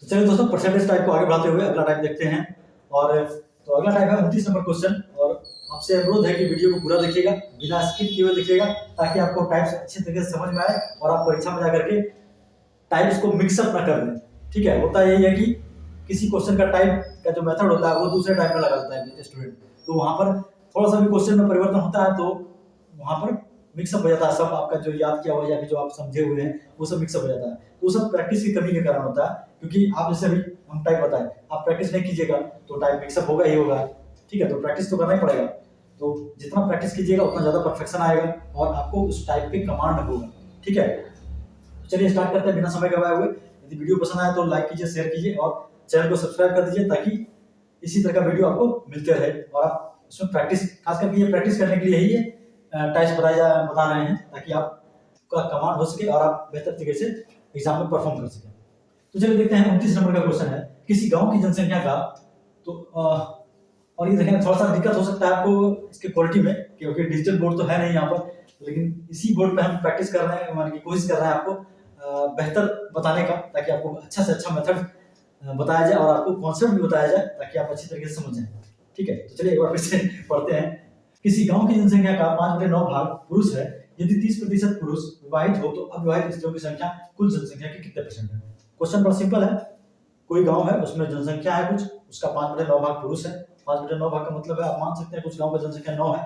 तो चलिए दोस्तों, परसेंटेज टाइप को आगे बढ़ाते हुए अगला टाइप देखते हैं। और तो अगला टाइप है 29 नंबर क्वेश्चन। और आपसे अनुरोध है कि वीडियो को पूरा देखिएगा, बिना स्किप किए हुए देखिएगा, ताकि आपको टाइप्स अच्छे तरीके से समझ में आए और आप परीक्षा में जाकर के टाइप्स को मिक्सअप ना कर दें। ठीक है, होता यही है कि किसी क्वेश्चन का टाइप का जो मेथड होता है वो दूसरे टाइप में लगा देता है स्टूडेंट, तो वहां पर थोड़ा सा भी क्वेश्चन में परिवर्तन होता है तो वहां पर मिक्सअप हो जाता है। सब आपका जो याद किया हुआ या फिर जो आप समझे हुए हैं वो सब मिक्सअप हो जाता है। तो वो सब प्रैक्टिस की कमी के कारण होता है, क्योंकि आप जैसे अभी हम टाइप बताएं, आप प्रैक्टिस नहीं कीजिएगा तो टाइप मिक्सअप होगा ही होगा। ठीक है, तो प्रैक्टिस तो करना ही पड़ेगा। तो जितना प्रैक्टिस कीजिएगा उतना ज्यादा परफेक्शन आएगा और आपको उस टाइप पे कमांड होगा। ठीक है, चलिए स्टार्ट करते हैं बिना समय गवाए हुए। यदि वीडियो पसंद आए तो लाइक कीजिए, शेयर कीजिए और चैनल को सब्सक्राइब कर दीजिए, ताकि इसी तरह का वीडियो आपको मिलते रहे और आप उसमें प्रैक्टिस, खास करके ये प्रैक्टिस करने के लिए ही ये टाइप्स बता रहे हैं, ताकि आपका कमांड हो सके और आप बेहतर तरीके से एग्जाम में परफॉर्म कर सकें। तो चलिए देखते हैं 29 नंबर का क्वेश्चन है, किसी गांव की जनसंख्या का। तो और ये देखें, थोड़ा सा दिक्कत हो सकता है आपको इसके क्वालिटी में, क्योंकि डिजिटल बोर्ड तो है नहीं यहाँ पर, लेकिन इसी बोर्ड पे हम प्रैक्टिस कर रहे हैं, मान की कोशिश कर रहे हैं आपको बेहतर बताने का, ताकि आपको अच्छा से अच्छा मेथड बताया जाए और आपको कॉन्सेप्ट भी बताया जाए, ताकि आप अच्छी तरीके से समझ जाए। ठीक है, तो चलिए एक बार फिर से पढ़ते हैं। किसी गांव की जनसंख्या का 5/9 भाग पुरुष है। यदि 30% पुरुष विवाहित हो तो अविवाहित स्त्रियों की संख्या कुल जनसंख्या के कितने परसेंट है। क्वेश्चन बड़ा सिंपल है। कोई गांव है, उसमें जनसंख्या है कुछ, उसका 5/9 भाग पुरुष है। 5/9 भाग का मतलब है, आप मान सकते हैं कुछ गांव का जनसंख्या 9 है।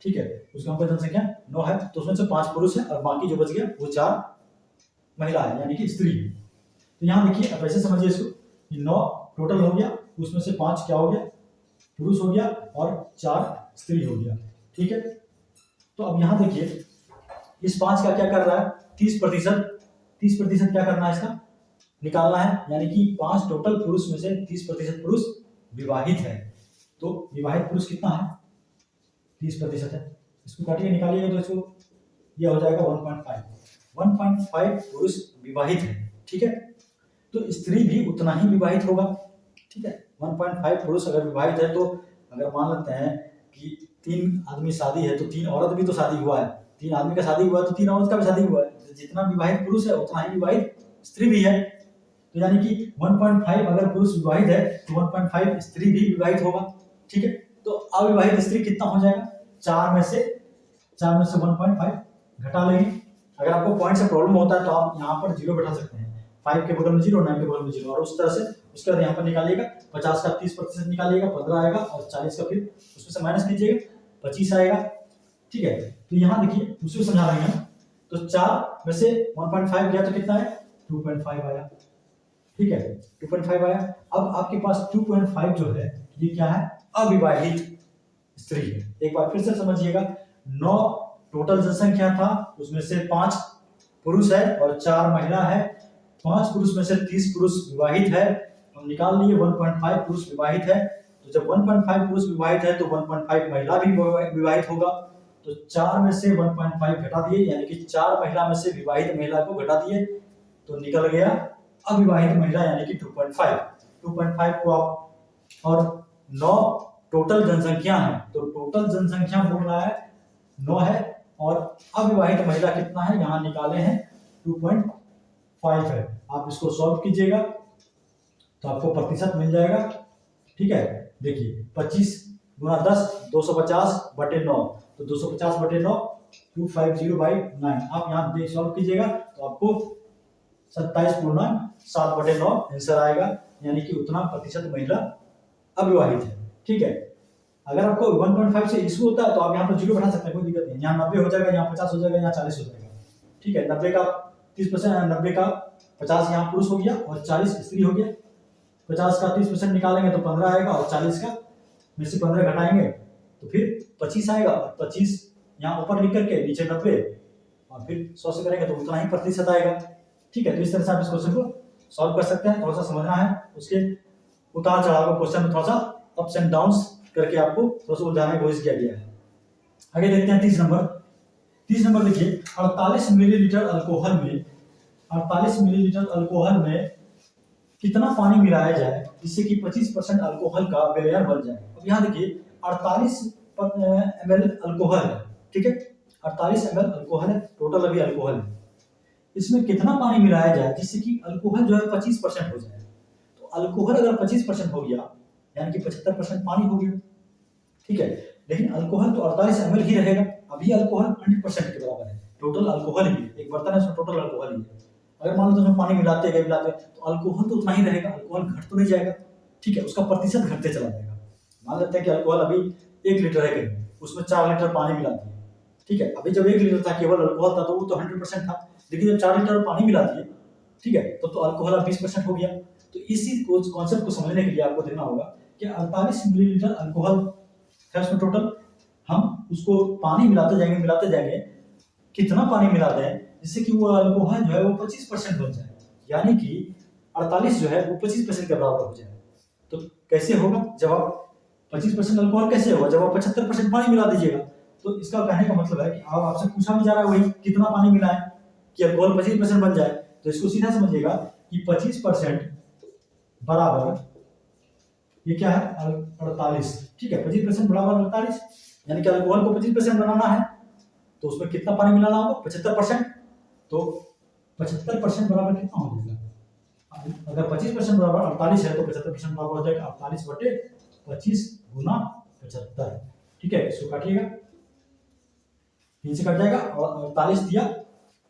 ठीक है, उस गांव का जनसंख्या 9 है, तो उसमें से 5 पुरुष है और बाकी जो बच गया वो 4 महिला है, यानी कि स्त्री है। तो यहाँ देखिए, आप ऐसे समझिए इसको, 9 टोटल हो गया, उसमें से 5 क्या हो गया, पुरुष हो गया और 4 स्त्री हो गया। ठीक है, तो अब यहाँ देखिए, इस 5 का क्या कर रहा है, 30%। 30% क्या करना है, इसका निकालना है, यानी कि 5 टोटल पुरुष में से 30% पुरुष विवाहित है। तो विवाहित पुरुष कितना है, 30% है। इसको काटिए, निकालिएगा तो इसको यह हो जाएगा 1.5 पुरुष विवाहित है। ठीक है, तो स्त्री भी उतना ही विवाहित होगा। ठीक है, 1.5 पुरुष अगर विवाहित है, तो अगर मान लेते हैं कि 3 आदमी शादी है, तो 3 औरत भी तो शादी हुआ है। 3 आदमी का शादी हुआ है तो 3 औरत का भी शादी हुआ है। तो जितना विवाहित पुरुष है उतना ही विवाहित स्त्री भी है। तो यानी कि 1.5 अगर पुरुष विवाहित है तो 1.5 स्त्री भी विवाहित होगा। ठीक है, तो अविवाहित स्त्री कितना हो जाएगा, 4 में से 1.5 घटा लेंगे। अगर आपको पॉइंट से प्रॉब्लम होता है तो आप यहाँ पर 0 बैठा सकते हैं, 5 के बगल में 0, 9 के बगल में 0, और उस तरह से उसके बाद यहाँ पर निकालिएगा। 50 का 30% निकालिएगा, 15 आएगा, और 40 का फिर उसमें से माइनस कीजिएगा, 25 आएगा। ठीक है, तो यहाँ देखिए दूसरे समझा रहे हैं, तो 4 में से 1.5 गया तो कितना है, 2.5 आया। ठीक है, 2.5 आया। अब आपके पास 2.5 जो है ये क्या है, अविवाहित स्त्री है। एक बार फिर से समझिएगा, 9 टोटल जनसंख्या था, उसमें से 5 पुरुष है और 4 महिला है। 5 पुरुष में से 30 पुरुष विवाहित है, हम निकाल लिए 1.5 पुरुष विवाहित है। तो जब 1.5 पुरुष विवाहित है तो 1.5 महिला भी विवाहित होगा। तो 4 में से 1.5 घटा दिए, यानी कि 4 महिला में से विवाहित महिला को घटा दिए, तो निकल गया अविवाहित महिला, यानी कि 2.5 को आप, और 9 टोटल जनसंख्या है, तो टोटल जनसंख्या बोल रहा है 9 है, और अविवाहित महिला कितना है, यहाँ निकाले हैं 2.5 है। आप इसको सॉल्व कीजिएगा तो आपको प्रतिशत मिल जाएगा। ठीक है, देखिए 25 गुना 10 250/9, तो 250/9 250/9। आप यहाँ सॉल्व कीजिएगा तो आपको 27.7/9 आंसर आएगा, यानी कि उतना प्रतिशत महिला अविवाहित है। ठीक है, अगर आपको 1.5 से इशू होता है तो आप यहाँ पर 0 बढ़ा सकते हैं, कोई दिक्कत नहीं। यहाँ 90 हो जाएगा, यहाँ 50 हो जाएगा, यहाँ 40 हो जाएगा। ठीक है, 90 का 30%, 90 का 50 यहाँ पुरुष हो गया और 40 स्त्री हो गया। 50 का 30% निकालेंगे तो 15 आएगा, और 40 का में से 15 घटाएंगे तो फिर 25 आएगा, और 25 यहाँ ऊपर लिख करके नीचे 90, और फिर 100 से करेंगे तो उतना ही प्रतिशत आएगा। ठीक है, तो इस तरह से आप इस क्वेश्चन को सॉल्व कर सकते हैं। थोड़ा सा समझना है, उसके उतार चढ़ाव क्वेश्चन में थोड़ा सा अप्स एंड डाउन्स करके आपको थोड़ा सा उलझाने की कोशिश किया गया है। आगे देखते हैं 30 नंबर। 30 नंबर देखिए, 48 मिलीलीटर अल्कोहल में 48 मिलीलीटर अल्कोहल में कितना पानी मिलाया जाए जिससे कि 25% अल्कोहल का विलयन बन जाए। अब यहाँ देखिए 48 ml अल्कोहल है। ठीक है, 48 ml अल्कोहल है, टोटल अभी अल्कोहल है। इसमें कितना पानी मिलाया जाए जिससे कि अल्कोहल जो है 25% हो जाए। अल्कोहल अगर 25% हो गया यानी कि 75% पानी हो गया, ठीक है। लेकिन अल्कोहल तो 48 ml ही रहेगा। अभी अल्कोहल 100% के बराबर है, टोटल अल्कोहल ही है, एक बर्तन है उसमें टोटल अल्कोहल ही है। अगर मान लो तो उसमें पानी मिलाते गए तो अल्कोहल तो उतना ही रहेगा, अल्कोहल घट तो नहीं जाएगा, ठीक है, उसका प्रतिशत घटते चला जाएगा। मान लेते हैं कि अल्कोहल अभी 1 लीटर है कहीं, उसमें 4 लीटर पानी मिला दिए, ठीक है। अभी जब 1 लीटर था केवल अल्कोहल था तो वो तो 100% था, लेकिन जब 4 लीटर पानी मिला दिए, ठीक है, तो अल्कोहल अब 20% हो गया। तो इसी कॉन्सेप्ट को समझने के लिए आपको देखना होगा कि 48 मिलीलीटर अल्कोहल है उसमें टोटल, हम उसको पानी मिलाते जाएंगे, कितना पानी मिलाते हैं जिससे कि वो अल्कोहल जो है वो 25% बन जाए, यानी कि 48 जो है वो 25% के बराबर हो जाए। तो कैसे होगा, जब आप 25% अल्कोहल कैसे होगा, जब आप 75% पानी मिला दीजिएगा। तो इसका कहने का मतलब है कि अब आपसे पूछा भी जा रहा है वही कितना पानी मिलाएं कि अल्कोहल 25% बन जाए। तो इसको सीधा समझिएगा कि 25% बराबर ये क्या है 48, ठीक है, 25% बराबर 48, यानी कि अल्कोहल को 25% बनाना है तो उसमें कितना पानी मिलाना होगा 75%। तो 75% बराबर कितना हो जाएगा, अगर 25% बराबर 48 है तो 75% बराबर हो जाएगा 48/25 गुना 75, ठीक है। इसको काटिएगा, 3 से कट जाएगा और 48 दिया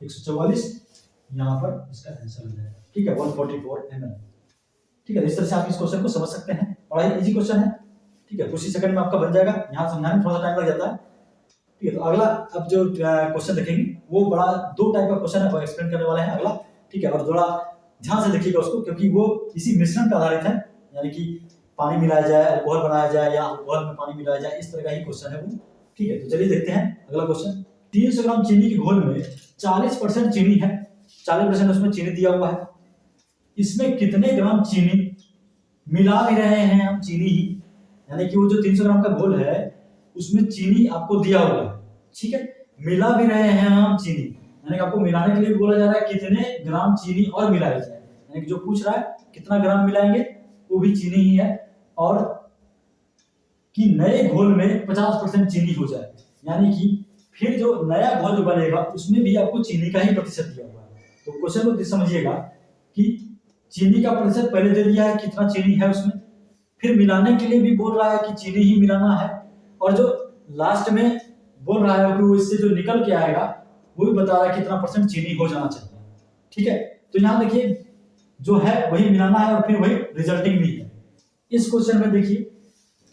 144, यहाँ पर इसका आंसर हो जाएगा, ठीक है, 144 ml, ठीक है। इस तरह से आप इस क्वेश्चन को समझ सकते हैं, बड़ा ही इजी क्वेश्चन है, ठीक है, कुछ ही सेकंड में आपका बन जाएगा। यहाँ समझाने में थोड़ा सा टाइम लग जाता है, ठीक है। तो अगला अब जो क्वेश्चन देखेंगे वो बड़ा 2 टाइप का क्वेश्चन है, वो एक्सप्लेन करने वाला है अगला, ठीक है, और थोड़ा ध्यान से देखिएगा उसको क्योंकि वो इसी मिश्रण पर आधारित है, यानी कि पानी मिलाया जाए, अल्कोहल बनाया जाए या अल्कोहल में पानी मिलाया जाए, इस तरह का ही क्वेश्चन है वो, ठीक है। तो चलिए देखते हैं अगला क्वेश्चन। 300 ग्राम चीनी के घोल में 40% चीनी है, 40% उसमें चीनी दिया हुआ है, इसमें कितने ग्राम चीनी मिला भी रहे हैं हम, चीनी ही, यानी कि वो जो 300 ग्राम का घोल है उसमें चीनी आपको दिया हुआ है, ठीक है, मिला भी रहे हैं हम चीनी, यानी कि आपको मिलाने के लिए बोला जा रहा है कितने ग्राम चीनी और मिलाया जाए, यानी कि जो पूछ रहा है कितना ग्राम मिलाएंगे वो भी चीनी ही है, और कि नए घोल में 50% चीनी हो जाए, यानी कि फिर जो नया घोल जो बनेगा उसमें भी आपको चीनी का ही प्रतिशत दिया हुआ है। तो क्वेश्चन को समझिएगा कि चीनी का प्रतिशत पहले दे दिया है कितना चीनी है उसमें, फिर मिलाने के लिए भी बोल रहा है कि चीनी ही मिलाना है, और जो लास्ट में बोल रहा है कि वो इससे जो निकल के आएगा वो भी बता रहा है कितना % चीनी हो जाना चाहिए, ठीक है। तो यहाँ देखिए जो है वही मिलाना है और फिर वही रिजल्टिंग भी है। इस क्वेश्चन में देखिए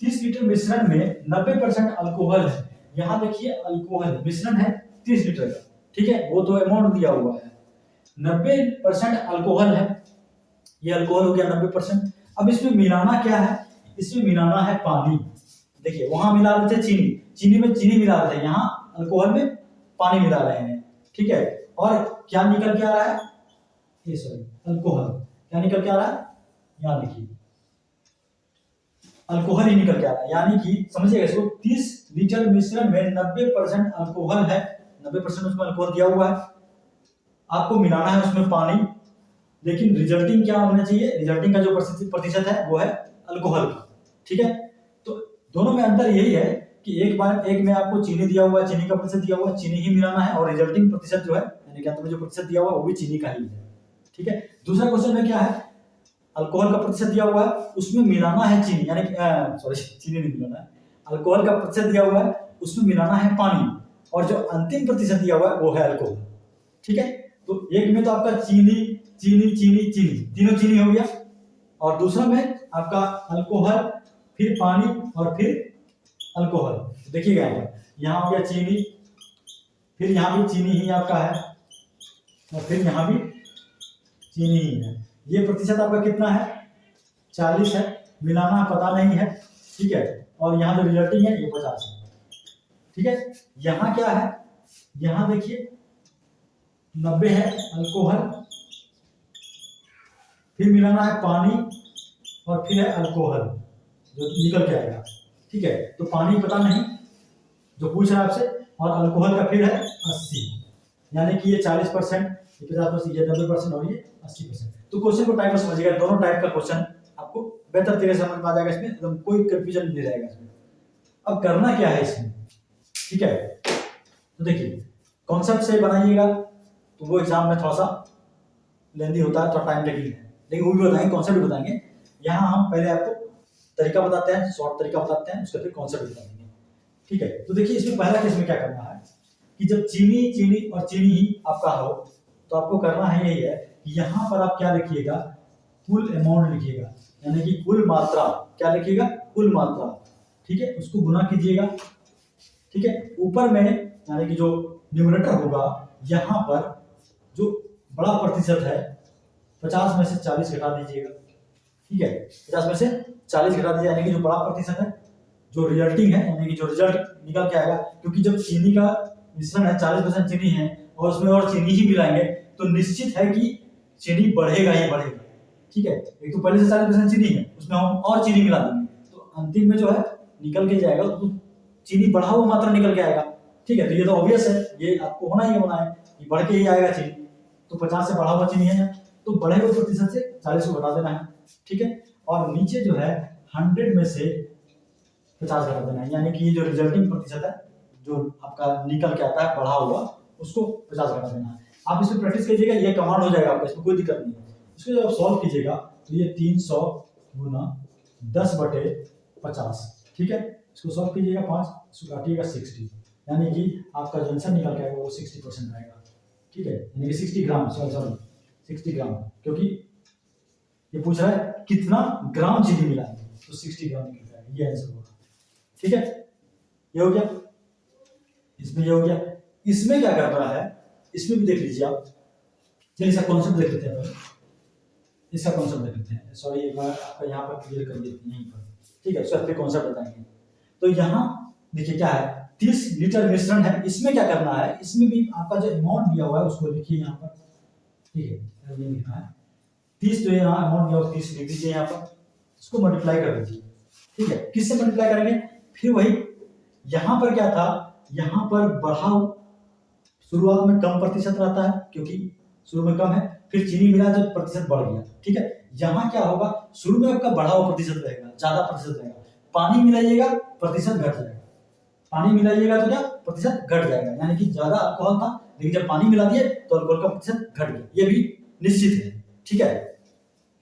30 लीटर मिश्रण में 90% अल्कोहल है, यहाँ देखिए अल्कोहल मिश्रण है 30 लीटर का, ठीक है, वो तो अमाउंट दिया हुआ है, 90% अल्कोहल है, ये अल्कोहल हो गया 90%। अब इसमें मिलाना क्या है, इसमें मिलाना है पानी, देखिए वहां मिला रहे थे चीनी, चीनी में चीनी मिला रहे थे, यहाँ अल्कोहल में पानी मिला रहे हैं, ठीक है। और क्या निकल के आ रहा है, ये सॉरी अल्कोहल क्या निकल के आ रहा है, यहाँ देखिए अल्कोहल ही निकल के आ रहा है, यानी कि समझिएगा इसको 30 लीटर मिश्रण में 90% अल्कोहल है, 90% उसमें अल्कोहल दिया हुआ है, आपको मिलाना है उसमें पानी, लेकिन रिजल्टिंग क्या होना चाहिए, रिजल्टिंग का जो प्रतिशत है वो है अल्कोहल का, ठीक है। तो दोनों में अंतर यही है कि एक में आपको चीनी दिया हुआ है, चीनी का प्रतिशत दिया हुआ है, चीनी ही मिलाना है, और रिजल्टिंग प्रतिशत जो है यानी कि अंत में जो प्रतिशत दिया हुआ है वो भी चीनी का ही है, ठीक है। दूसरा क्वेश्चन में क्या है, अल्कोहल का प्रतिशत दिया हुआ है उसमें मिलाना है चीनी, यानी कि सॉरी चीनी नहीं मिलाना है, अल्कोहल का प्रतिशत दिया हुआ है उसमें मिलाना है पानी, और जो अंतिम प्रतिशत दिया हुआ है वो है अल्कोहल, ठीक है। तो एक में तो आपका चीनी चीनी चीनी चीनी तीनों चीनी हो गया, और दूसरा में आपका अल्कोहल फिर पानी और फिर अल्कोहल, देखिएगा यहाँ हो गया चीनी, फिर यहाँ भी चीनी ही आपका है, और फिर यहाँ भी चीनी ही है, ये प्रतिशत आपका कितना है 40 है, मिलाना पता नहीं है, ठीक है, और यहाँ जो रिजल्टिंग है ये 50 है, ठीक है। यहाँ क्या है, यहाँ देखिए 90 है अल्कोहल, फिर मिलाना है पानी और फिर है अल्कोहल जो निकल के आएगा, ठीक है। तो पानी पता नहीं जो पूछ रहा है आपसे, और अल्कोहल का फिर है 80, यानी कि ये 40%, ये 50%, ये 90% और ये 80%। तो क्वेश्चन को टाइप में समझिएगा, दोनों टाइप का क्वेश्चन आपको बेहतर तरीके से समझ में आ जाएगा, इसमें एकदम कोई कंफ्यूजन नहीं रहेगा इसमें। अब करना क्या है इसमें, ठीक है, तो देखिए कॉन्सेप्ट से बनाइएगा तो वो एग्जाम में थोड़ा सा लेंदी होता है, थोड़ा टाइम टेकिंग है, लेकिन वो भी बताएंगे, कॉन्सेप्ट भी बताएंगे। यहाँ हम पहले आपको तरीका बताते हैं, शॉर्ट तरीका बताते हैं, उसका फिर कॉन्सेप्ट बता देंगे। ठीक है, तो देखिए इसमें पहला केस में क्या करना है कि जब चीनी चीनी और चीनी ही आपका हो तो आपको करना है यही है कि यहाँ पर आप क्या लिखिएगा, कुल अमाउंट लिखिएगा, यानी कि कुल मात्रा। क्या लिखिएगा? कुल मात्रा। ठीक है, उसको गुना कीजिएगा। ठीक है, ऊपर में यानी कि जो न्यूमरेटर होगा यहाँ पर जो बड़ा प्रतिशत है 50 में से 40 घटा दीजिएगा। ठीक है, 50 में से 40 घटा दीजिए, यानी कि जो बड़ा प्रतिशत है, जो रिजल्टिंग है, यानी कि जो रिजल्ट निकल के आएगा, क्योंकि जब चीनी का मिश्रण है 40% चीनी है और उसमें और चीनी ही मिलाएंगे तो निश्चित है कि चीनी बढ़ेगा ही बढ़ेगा। ठीक है, एक तो पहले से 40% चीनी है, उसमें हम और चीनी मिला देंगे तो अंतिम में जो है निकल के जाएगा तो चीनी बढ़ा हुआ मात्रा निकल के आएगा। ठीक है, तो ये तो ऑब्वियस है, ये आपको होना ही होना है कि बढ़ के ही आएगा चीनी। तो 50 से बढ़ा हुआ चीनी है तो बढ़े हुए प्रतिशत से 40 को घटा देना है। ठीक है, और नीचे जो है 100 में से 50 घटा देना है, यानी कि ये जो रिजल्टिंग प्रतिशत है जो आपका निकल के आता है बढ़ा हुआ, उसको 50 घटा देना है। आप इसमें प्रैक्टिस कीजिएगा, ये कमांड हो जाएगा आपका, इसमें कोई दिक्कत नहीं है। इसको जब आप सॉल्व कीजिएगा तो ये 300 गुना 10/50। ठीक है, इसको सॉल्व कीजिएगा 5, इसको काटिएगा 60, यानी कि आपका जो आंसर निकल के आएगा वो 60% आएगा। ठीक है, यानी कि 60 ग्राम, सॉरी 60 ग्राम, क्योंकि ये पूछ रहा है कितना ग्राम चीनी मिला है, तो 60 ग्राम निकल के आएगा, ये आंसर होगा। ठीक है, ये हो गया, इसमें ये हो गया। इसमें क्या कर रहा है, इसमें भी देख लीजिए आप। चलिए इसका कॉन्सेप्ट देख लेते हैं, इसका कॉन्सेप्ट देख लेते हैं। सॉरी एक बार आपका यहाँ पर क्लियर कर देते हैं यहीं पर। ठीक है, उसका फिर कॉन्सेप्ट बताएंगे। तो यहाँ देखिए क्या है, 30 लीटर मिश्रण है। इसमें क्या करना है, इसमें भी आपका जो अमाउंट दिया हुआ है उसको लिखिए यहाँ पर। ठीक है, ये लिखना है 30, जो यहाँ अमाउंट दिया हुआ 30 लिख दीजिए यहाँ पर, इसको मल्टीप्लाई कर दीजिए। ठीक है, किससे मल्टीप्लाई करेंगे, फिर वही यहाँ पर क्या था, यहाँ पर बढ़ाओ, शुरुआत में कम प्रतिशत रहता है क्योंकि शुरू में कम है, फिर चीनी मिला तो प्रतिशत बढ़ गया। ठीक है, यहाँ क्या होगा, शुरू में आपका बढ़ा हुआ प्रतिशत रहेगा, ज्यादा प्रतिशत रहेगा। पानी मिलाइएगा प्रतिशत घट जाएगा, पानी मिलाइएगा तो क्या प्रतिशत घट जाएगा, यानी कि ज्यादा अल्कोहल था लेकिन जब पानी मिला दिए तो अल्कोहल का प्रतिशत घट गया, ये भी निश्चित है। ठीक है,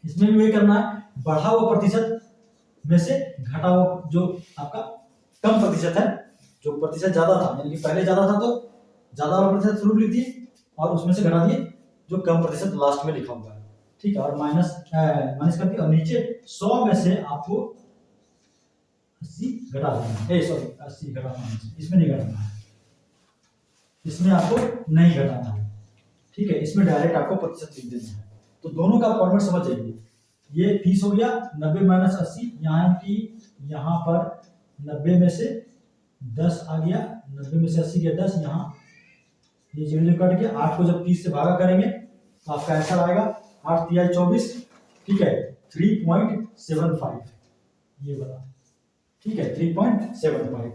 इसमें भी वही करना है, बढ़ा हुआ प्रतिशत में से घटा हुआ जो आपका कम प्रतिशत है, जो प्रतिशत ज्यादा था, यानी कि पहले ज्यादा था तो ज्यादा वाला प्रतिशत शुरू लिख दिए और उसमें से घटा दिए जो कम प्रतिशत लास्ट में लिखा हुआ है। ठीक है, और माइनस कर दिया, और नीचे 100 में से आपको 80 घटा देना है, सॉरी 80 घटाना है, इसमें नहीं घटाना है, इसमें आपको नहीं घटाना है। ठीक है, इसमें डायरेक्ट आपको प्रतिशत लिख देना है। तो दोनों का फॉर्मेट समझ जाइए, ये 30 हो गया, 90 माइनस 80, यहाँ की यहाँ पर 90 में से 10 आ गया, 90 में से 80 गया 10, यहाँ ये 0 कट गया। 8 को जब 30 से भागा करेंगे तो आपका आंसर आएगा 8 तिया 24। ठीक है, 3.75 ये वाला। ठीक है, 3.75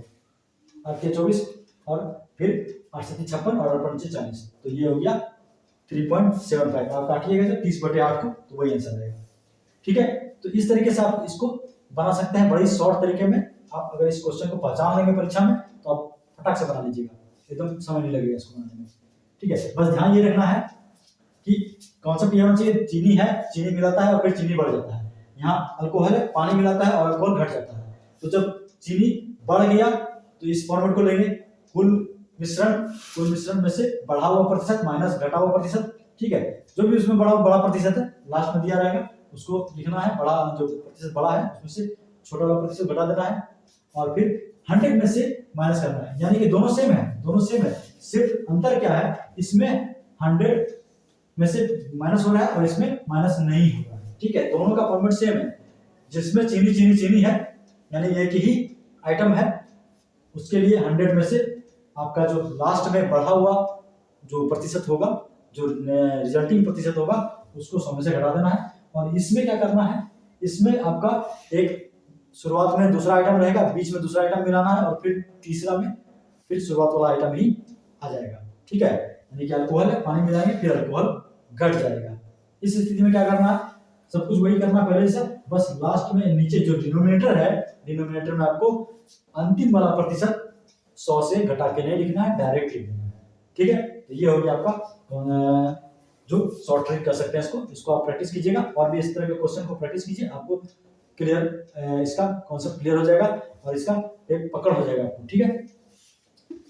8 24 और फिर 8 7 56 और 8 5 40, तो ये हो गया 3.75। आप काटिएगा जब 30/8 को तो वही आंसर आएगा। ठीक है, तो इस तरीके से आप इसको बना सकते हैं, बड़ी शॉर्ट तरीके में। आप अगर इस क्वेश्चन को पहचान लेंगे परीक्षा में तो आप फटाक से बना लीजिएगा, एकदम समय नहीं लगेगा इसको बनाने में। ठीक है, बस ध्यान ये रखना है कि कॉन्सेप्ट ये होना चाहिए, चीनी है, चीनी मिलाता है और फिर चीनी बढ़ जाता है। यहाँ अल्कोहल है, पानी मिलाता है और अल्कोहल घट जाता है। तो जब चीनी बढ़ गया तो इस फॉर्मेट को लेंगे, कुल मिश्रण में से बढ़ा हुआ प्रतिशत माइनस घटा हुआ प्रतिशत। ठीक है, जो भी उसमें बड़ा प्रतिशत है लास्ट में दिया रहेगा उसको लिखना है, बड़ा जो प्रतिशत बड़ा है उसमें से छोटा वाला प्रतिशत घटा देना है और फिर 100 में से माइनस करना है, यानी कि दोनों सेम है, सिर्फ अंतर क्या है, इसमें 100 में से माइनस हो रहा है और इसमें माइनस नहीं हो रहा है। ठीक है, दोनों का फॉर्मेट सेम है, जिसमें चीनी है यानी एक ही आइटम है, उसके लिए 100 में से आपका जो लास्ट में बढ़ा हुआ जो प्रतिशत होगा, जो रिजल्टिंग प्रतिशत होगा, उसको 100 में से घटा देना है। और इसमें क्या करना है, इसमें आपका एक शुरुआत में दूसरा आइटम रहेगा, बीच में दूसरा आइटम मिलाना है और फिर तीसरा में फिर शुरुआत वाला आइटम ही आ जाएगा। ठीक है, यानी कि अल्कोहल है, पानी मिलाएंगे फिर अल्कोहल घट जाएगा। इस स्थिति में क्या करना है, सब कुछ वही करना पहले से, बस लास्ट में नीचे जो डिनोमिनेटर है, डिनोमिनेटर में आपको अंतिम वाला प्रतिशत 100 से घटा के नहीं लिखना है, डायरेक्ट लिख देना है। ठीक है, तो ये हो गया आपका जो शॉर्ट ट्रिक कर सकते हैं इसको आप प्रैक्टिस कीजिएगा और भी इस तरह के क्वेश्चन को प्रैक्टिस कीजिए, आपको क्लियर इसका कॉन्सेप्ट क्लियर हो जाएगा और इसका एक पकड़ हो जाएगा आपको। ठीक है,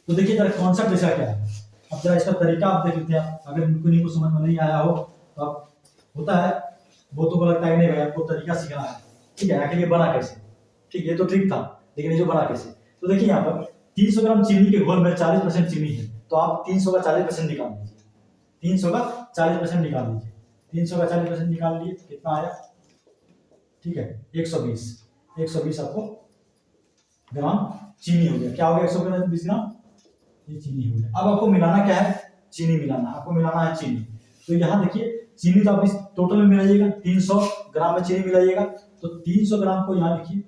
तो देखिए जरा कॉन्सेप्ट इसका क्या है, अब जरा इसका तरीका आप देख लेते हैं। अगर इनको को समझ में नहीं आया हो तो आप, होता है बहुतों को लगता है नहीं भाई आपको तरीका सीखना है, ठीक है, आखिर ये बना कैसे, ठीक है, ये तो ट्रिक था, लेकिन ये जो बना कैसे। तो देखिए यहाँ पर 300 ग्राम चीनी के घोल में 40% चीनी है, तो आप 300 का 40% निकाल लीजिए, 300 का 40% निकाल लीजिए, 300 का 40% निकाल लिए कितना आया, ठीक है, 120 आपको ग्राम चीनी हो गया। क्या हो गया, 120 ग्राम ये चीनी हो गया। अब आपको मिलाना क्या है, चीनी मिलाना, आपको मिलाना है चीनी। तो यहाँ देखिए चीनी तो आप इस टोटल में मिलाइएगा, 300 ग्राम में चीनी मिलाइएगा, तो 300 ग्राम को यहाँ लिखिए,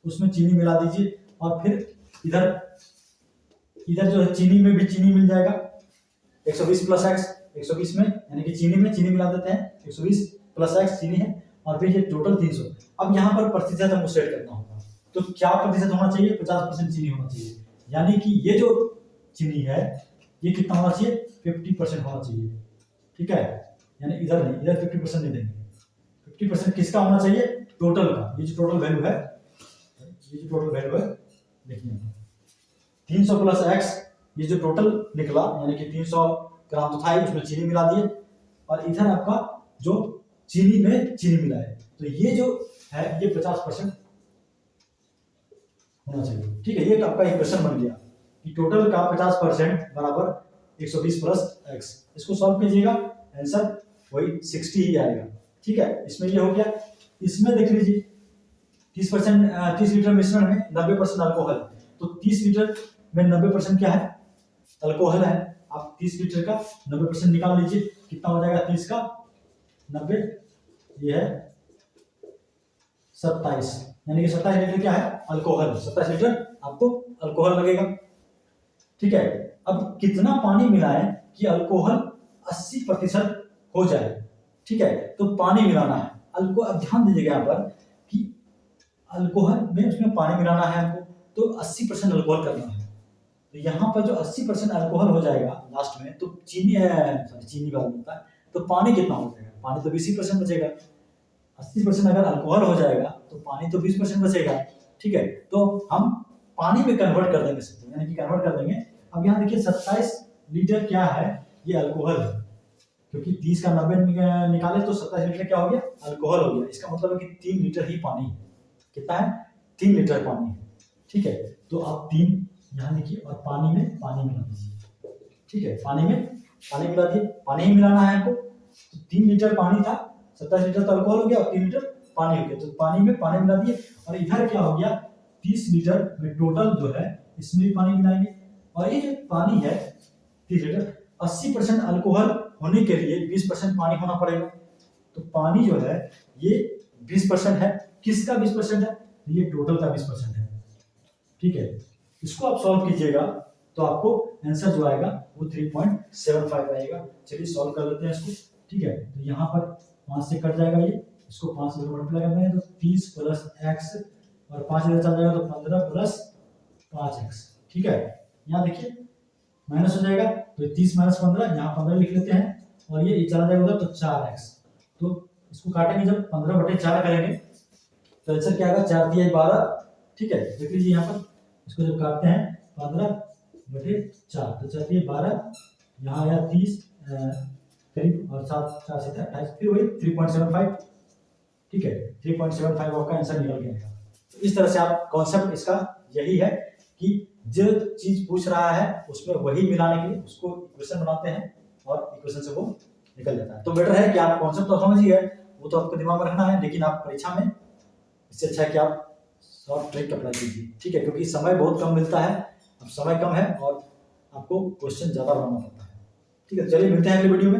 उसमें चीनी मिला दीजिए और फिर इधर जो है चीनी में भी चीनी मिल जाएगा, 120 प्लस एक्स, 120 में यानी कि चीनी में चीनी मिला देते हैं, 120 प्लस एक्स चीनी है और फिर ये टोटल 300। अब यहाँ पर प्रतिशत हमको सेट करना होगा, तो क्या प्रतिशत होना चाहिए, 50% चीनी होना चाहिए, यानी कि ये जो चीनी है ये कितना होना चाहिए, 50% होना चाहिए, ठीक है, यानी इधर नहीं, इधर 50% नहीं देंगे, 50% किसका होना चाहिए, टोटल का। ये जो टोटल वैल्यू है, ये जो टोटल वैल्यू है देखिए 300 प्लस एक्स, ये जो टोटल निकला यानी कि 300 ग्राम तो था ही, उसमें चीनी मिला दिए और इधर आपका जो चीनी में चीनी मिला है, तो ये जो है ये 50% होना चाहिए, ठीक है। ये आपका इक्वेशन बन गया कि टोटल का 50% बराबर 120 प्लस एक्स। इसको सॉल्व कीजिएगा, आंसर वही 60 ही आएगा, ठीक है। इसमें ये हो गया। इसमें देख लीजिए 30 लीटर मिश्रण में 90% अल्कोहल, तो 30 लीटर में 90% क्या है, अल्कोहल है। आप 30 लीटर का 90% निकाल लीजिए, कितना हो जाएगा, 30 का 90 ये है 27, यानी कि 27 लीटर क्या है, अल्कोहल, 27 लीटर आपको अल्कोहल लगेगा, ठीक है। अब कितना पानी मिलाएं कि अल्कोहल 80% हो जाए, ठीक है, तो पानी मिलाना है अब ध्यान दीजिएगा यहाँ पर कि अल्कोहल में उसमें पानी मिलाना है आपको, तो 80% अल्कोहल करना है। तो यहाँ पर जो 80% अल्कोहल हो जाएगा लास्ट में, तो चीनी वाला होता है, तो पानी कितना हो जाएगा, पानी तो 20% बचेगा। 80% अगर अल्कोहल हो जाएगा तो पानी तो 20% बचेगा, ठीक है। तो हम पानी में कन्वर्ट कर देंगे सबको, यानी कि कन्वर्ट कर देंगे। अब यहाँ देखिए 27 लीटर क्या है, ये अल्कोहल है, क्योंकि 30 का 90 निकाले तो 27 लीटर क्या हो गया, अल्कोहल हो गया। इसका मतलब है कि 3 लीटर ही पानी है, कितना है, 3 लीटर पानी है, ठीक है। तो आप 3 यहाँ लिखिए और पानी में पानी मिला दीजिए, ठीक है, पानी में पानी मिला दिए, पानी ही मिलाना है आपको। तो 3 लीटर पानी था, 27 लीटर तो अल्कोहल हो गया और 3 लीटर पानी हो गया, तो पानी में पानी मिला दिए। और इधर क्या हो गया, 30 लीटर में टोटल जो है इसमें भी पानी मिलाएंगे, और ये जो पानी है 30 लीटर, 80% अल्कोहल होने के लिए 20% पानी होना पड़ेगा। तो पानी जो है ये 20% है, किसका 20% है, ये टोटल का 20% है, ठीक है। इसको आप सॉल्व कीजिएगा तो आपको आंसर जो आएगा वो 3.75 आएगा। चलिए सॉल्व कर लेते हैं इसको, ठीक है। तो यहाँ पर 5 से कट जाएगा ये, इसको 5 से मल्टीप्लाई करते हैं तो 30 प्लस एक्स और 5 इधर चल जाएगा तो 15 प्लस 5x, ठीक है। यहाँ देखिए माइनस हो जाएगा तो 30 माइनस 15, यहाँ 15 लिख लेते हैं और ये चला जाएगा उधर तो 4x। तो इसको काटेंगे जब 15/4 करेंगे तो आंसर क्या आएगा, 4 दिया 12, ठीक है। देख लीजिए यहाँ पर इसको जब काटते हैं 15/4 तो 4 दिए 12, यहाँ आया 30 करीब और 7 4 से 28, फिर वही 3.75, ठीक है। 3.75 आपका आंसर निकल गया। तो इस तरह से आप कॉन्सेप्ट इसका यही है कि जो चीज पूछ रहा है उसमें वही मिलाने के लिए उसको इक्वेशन बनाते हैं और इक्वेशन से वो निकल जाता है। तो बेटर है कि आप कॉन्सेप्ट तो समझ ही गए, वो तो आपको दिमाग में रखना है, लेकिन आप परीक्षा में इससे अच्छा है कि आप शॉर्ट ट्रिक अप्लाई कीजिए, ठीक है, क्योंकि समय बहुत कम मिलता है, अब समय कम है और आपको क्वेश्चन ज्यादा बनाना पड़ता है, ठीक है। चलिए मिलते हैं अगले वीडियो में।